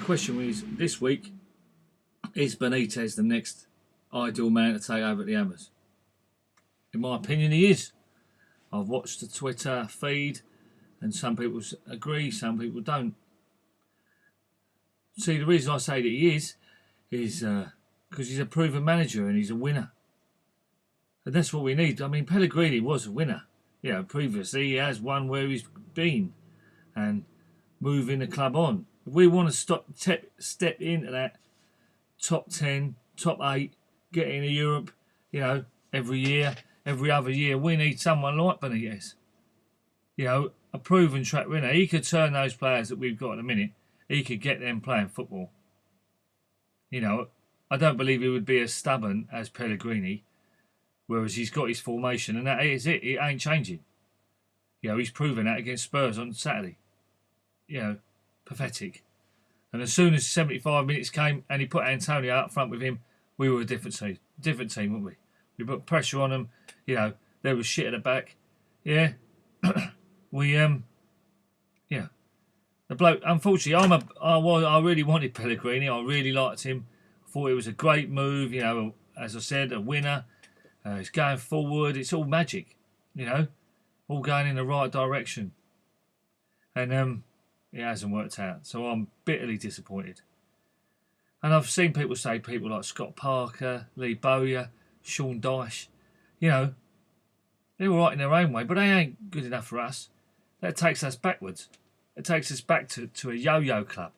question is, this week, is Benitez the next ideal man to take over at the Hammers? In my opinion, he is. I've watched the Twitter feed, and some people agree, some people don't. See, the reason I say that he is because he's a proven manager and he's a winner. And that's what we need. I mean, Pellegrini was a winner. Previously he has won where he's been and moving the club on. If we want to step into that top 10, top 8, get into Europe, every year, every other year, we need someone like Benitez. A proven track winner. He could turn those players that we've got in a minute, he could get them playing football. I don't believe he would be as stubborn as Pellegrini, whereas he's got his formation and that is it. It ain't changing. He's proven that against Spurs on Saturday. Pathetic. And as soon as 75 minutes came and he put Antonio up front with him, we were a different team, weren't we? We put pressure on them. There was shit at the back. The bloke, unfortunately, I really wanted Pellegrini. I really liked him. I thought it was a great move. As I said, a winner. He's going forward. It's all magic. All going in the right direction. And it hasn't worked out. So I'm bitterly disappointed. And I've seen people like Scott Parker, Lee Bowyer, Sean Dyche, they're all right in their own way, but they ain't good enough for us. That takes us backwards. It takes us back to a yo-yo club.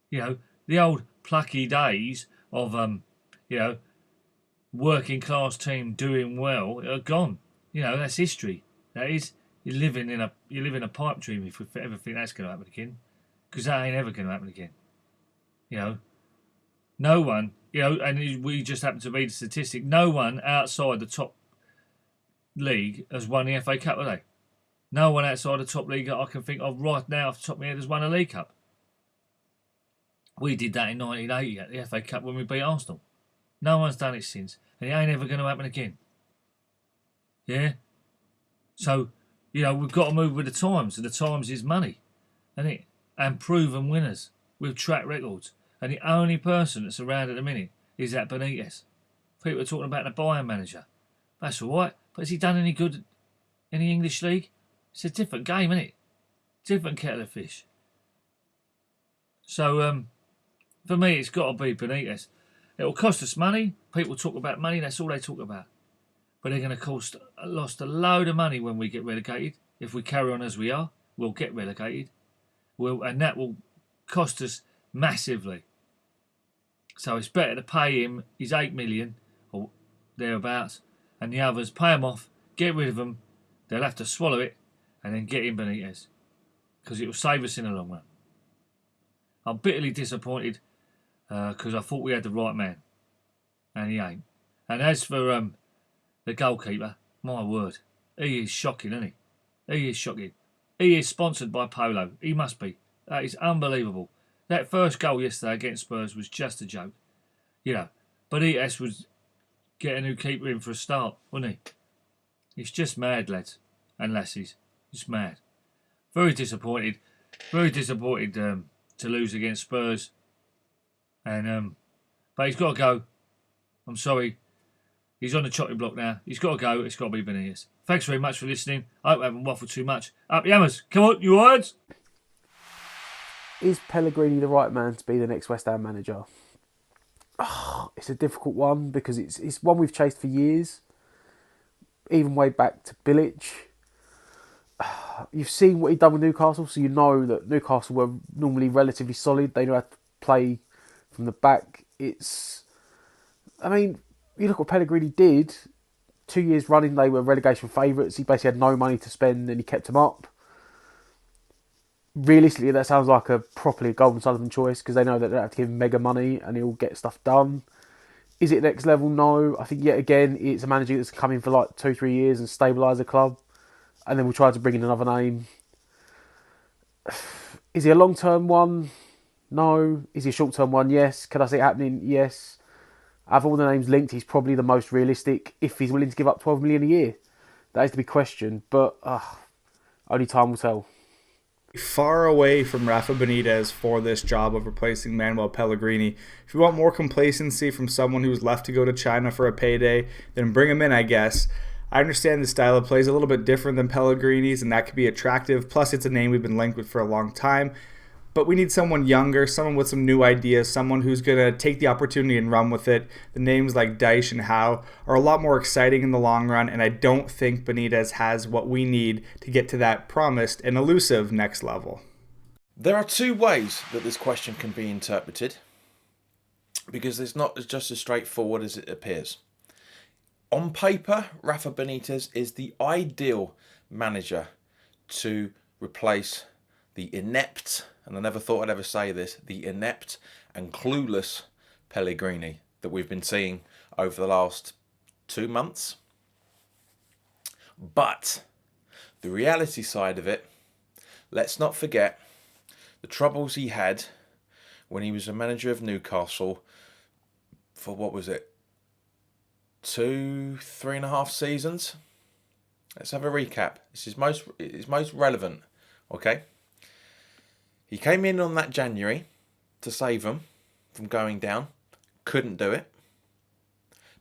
The old plucky days of, working class team doing well are gone. That's history. That is, you live in a pipe dream if we ever think that's going to happen again, because that ain't ever going to happen again. No one, and we just happen to read the statistic. No one outside the top league has won the FA Cup, have they? No one outside the top league that I can think of right now off the top of my head has won a League Cup. We did that in 1980 at the FA Cup when we beat Arsenal. No one's done it since, and it ain't ever going to happen again. So, we've got to move with the times, and the times is money, and proven winners with track records. And the only person that's around at the minute is that Benitez. People are talking about the Bayern manager. That's all right, but has he done any good in the English league? It's a different game, isn't it? Different kettle of fish. So, for me, it's got to be Benitez. It'll cost us money. People talk about money. That's all they talk about. But they're going to lost a load of money when we get relegated. If we carry on as we are, we'll get relegated. And that will cost us massively. So it's better to pay him his 8 million or thereabouts, and the others pay him off, get rid of them. They'll have to swallow it, and then get in Benitez, because it will save us in the long run. I'm bitterly disappointed because I thought we had the right man, and he ain't. And as for the goalkeeper, my word, he is shocking, isn't he? He is shocking. He is sponsored by Polo. He must be. That is unbelievable. That first goal yesterday against Spurs was just a joke. Benitez was getting a new keeper in for a start, wasn't he? It's just mad, lads and lassies. It's mad. Very disappointed. Very disappointed to lose against Spurs. And but he's got to go. I'm sorry. He's on the chopping block now. He's got to go. It's got to be Benitez. Thanks very much for listening. I hope I haven't waffled too much. Up the Hammers. Come on, you words. Is Pellegrini the right man to be the next West Ham manager? It's a difficult one because it's one we've chased for years. Even way back to Bilic. You've seen what he'd done with Newcastle, so you know that Newcastle were normally relatively solid. They know how to play from the back. You look what Pellegrini did. 2 years running, they were relegation favourites. He basically had no money to spend and he kept them up. Realistically, that sounds like a properly Golden Sullivan choice because they know that they don't have to give him mega money and he'll get stuff done. Is it next level? No. I think yet again, it's a manager that's come in for like 2-3 years and stabilise the club. And then we'll try to bring in another name. Is he a long-term one? No. Is he a short-term one? Yes. Can I see it happening? Yes. Out of all the names linked, he's probably the most realistic if he's willing to give up 12 million a year. That is to be questioned, but only time will tell. Far away from Rafa Benitez for this job of replacing Manuel Pellegrini. If you want more complacency from someone who's left to go to China for a payday, then bring him in, I guess. I understand the style of play is a little bit different than Pellegrini's, and that could be attractive. Plus, it's a name we've been linked with for a long time. But we need someone younger, someone with some new ideas, someone who's going to take the opportunity and run with it. The names like Dyche and Howe are a lot more exciting in the long run, and I don't think Benitez has what we need to get to that promised and elusive next level. There are two ways that this question can be interpreted, because it's not just as straightforward as it appears. On paper, Rafa Benitez is the ideal manager to replace the inept, and I never thought I'd ever say this, the inept and clueless Pellegrini that we've been seeing over the last 2 months. But the reality side of it, let's not forget the troubles he had when he was a manager of Newcastle for, what was it, 3.5 seasons? Let's have a recap. This is most relevant, okay? He came in on that January to save them from going down. Couldn't do it.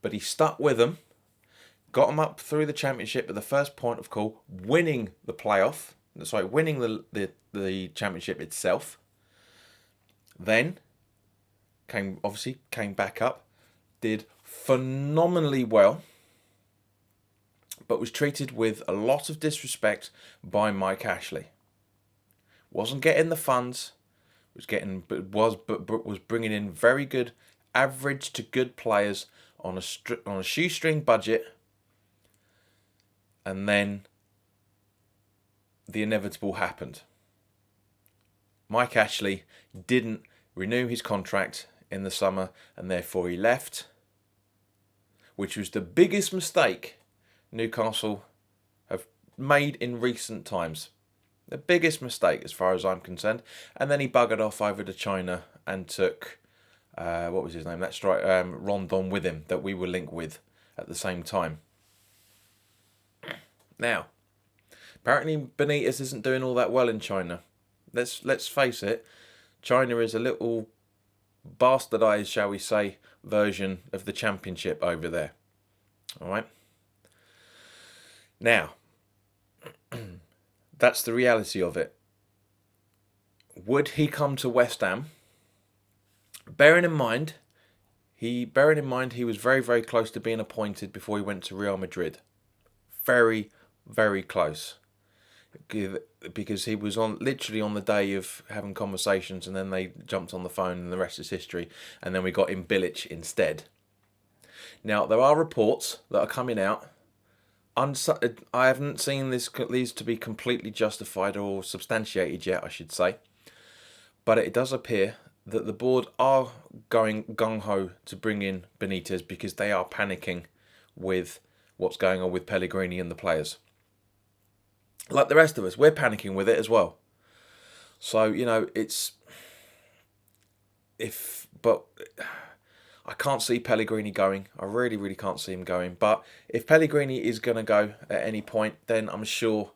But he stuck with them. Got them up through the championship at the first point of call. Winning the playoff. Sorry, winning the championship itself. Then came back up. Did phenomenally well. But was treated with a lot of disrespect by Mike Ashley. Wasn't getting the funds, was bringing in very good, average to good players on a shoestring budget, and then the inevitable happened. Mike Ashley didn't renew his contract in the summer, and therefore he left, which was the biggest mistake Newcastle have made in recent times. The biggest mistake as far as I'm concerned. And then he buggered off over to China and took, what was his name? That's right, Rondon with him, that we were linked with at the same time. Now, apparently Benitez isn't doing all that well in China. Let's face it, China is a little bastardized, shall we say, version of the championship over there. All right? Now, that's the reality of it. Would he come to West Ham? Bearing in mind he was very, very close to being appointed before he went to Real Madrid. Very, very close. Because he was literally on the day of having conversations, and then they jumped on the phone, and the rest is history. And then we got him Bilic instead. Now, there are reports that are coming out. I haven't seen these to be completely justified or substantiated yet, I should say. But it does appear that the board are going gung-ho to bring in Benitez because they are panicking with what's going on with Pellegrini and the players. Like the rest of us, we're panicking with it as well. So, but I can't see Pellegrini going. I really, really can't see him going. But if Pellegrini is going to go at any point, then I'm sure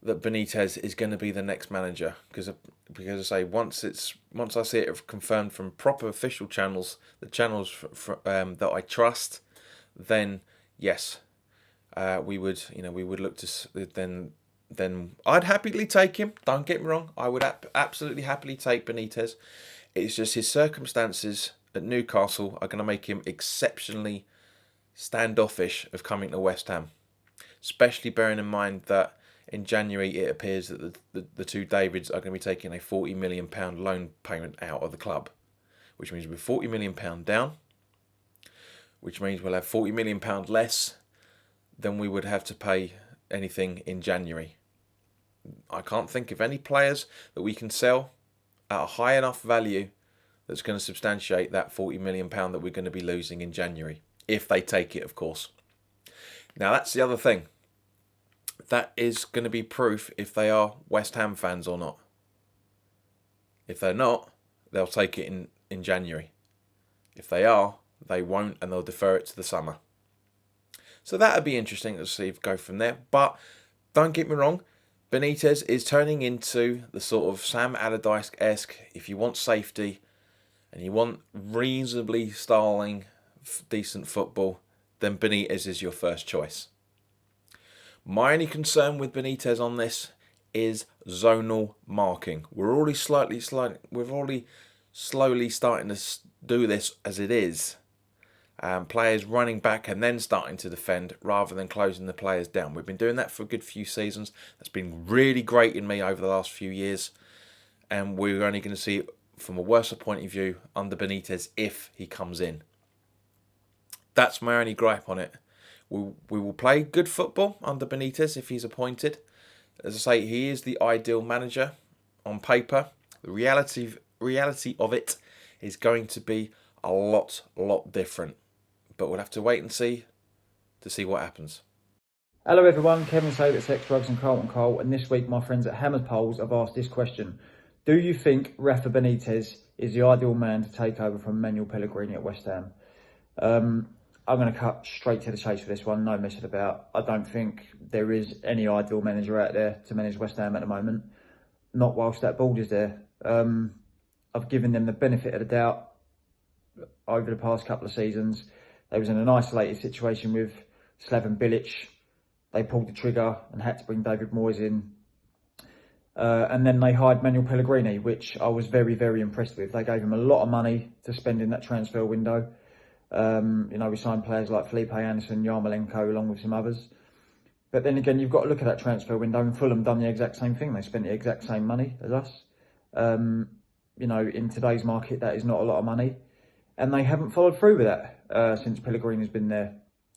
that Benitez is going to be the next manager. Because I say, once I see it confirmed from proper official channels, the channels that I trust, then yes, we would look to then I'd happily take him. Don't get me wrong, I would absolutely happily take Benitez. It's just his circumstances at Newcastle are going to make him exceptionally standoffish of coming to West Ham. Especially bearing in mind that in January it appears that the two Davids are going to be taking a £40 million loan payment out of the club. Which means we're £40 million down. Which means we'll have £40 million less than we would have to pay anything in January. I can't think of any players that we can sell at a high enough value that's going to substantiate that £40 million that we're going to be losing in January. If they take it, of course. Now, that's the other thing. That is going to be proof if they are West Ham fans or not. If they're not, they'll take it in January. If they are, they won't, and they'll defer it to the summer. So that would be interesting to see if go from there. But don't get me wrong, Benitez is turning into the sort of Sam Allardyce-esque, if you want safety and you want reasonably styling, decent football, then Benitez is your first choice. My only concern with Benitez on this is zonal marking. We're already slowly starting to do this as it is. Players running back and then starting to defend rather than closing the players down. We've been doing that for a good few seasons. That's been really great in me over the last few years. And we're only going to see it from a worse point of view under Benitez if he comes in. That's my only gripe on it. We will play good football under Benitez if he's appointed. As I say, he is the ideal manager on paper. The reality of it is going to be a lot different. But we'll have to wait and see to see what happens. Hello everyone, Kevin Sabe at Sex, Drugs and Carlton Cole, and this week my friends at Hammers Polls have asked this question. Do you think Rafa Benitez is the ideal man to take over from Manuel Pellegrini at West Ham? I'm going to cut straight to the chase for this one, no messing about. I don't think there is any ideal manager out there to manage West Ham at the moment, not whilst that board is there. I've given them the benefit of the doubt over the past couple of seasons. They was in an isolated situation with Slaven Bilic. They pulled the trigger and had to bring David Moyes in. And then they hired Manuel Pellegrini, which I was very impressed with. They gave him a lot of money to spend in that transfer window. We signed players like Felipe Anderson, Yarmolenko, along with some others. But then again, you've got to look at that transfer window, and Fulham done the exact same thing. They spent the exact same money as us. In today's market, that is not a lot of money. And they haven't followed through with that since Pellegrini's been there.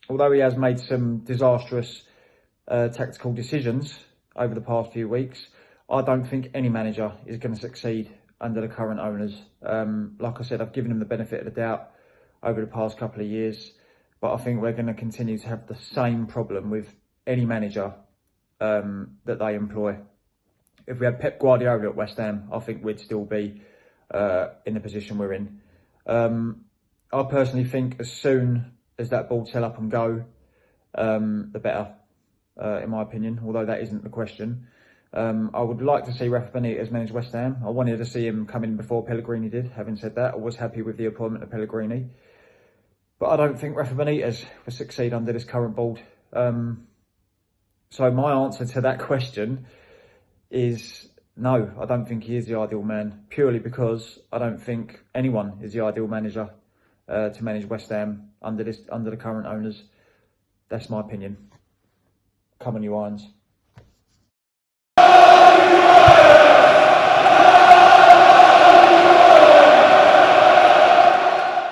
Although he has made some disastrous tactical decisions over the past few weeks, I don't think any manager is going to succeed under the current owners. Like I said, I've given them the benefit of the doubt over the past couple of years, but I think we're going to continue to have the same problem with any manager that they employ. If we had Pep Guardiola at West Ham, I think we'd still be in the position we're in. I personally think as soon as that board sell up and go, the better, in my opinion, although that isn't the question. I would like to see Rafa Benitez manage West Ham. I wanted to see him come in before Pellegrini did. Having said that, I was happy with the appointment of Pellegrini. But I don't think Rafa Benitez will succeed under this current board. So my answer to that question is no, I don't think he is the ideal man, purely because I don't think anyone is the ideal manager to manage West Ham under the current owners. That's my opinion. Come on, you Irons.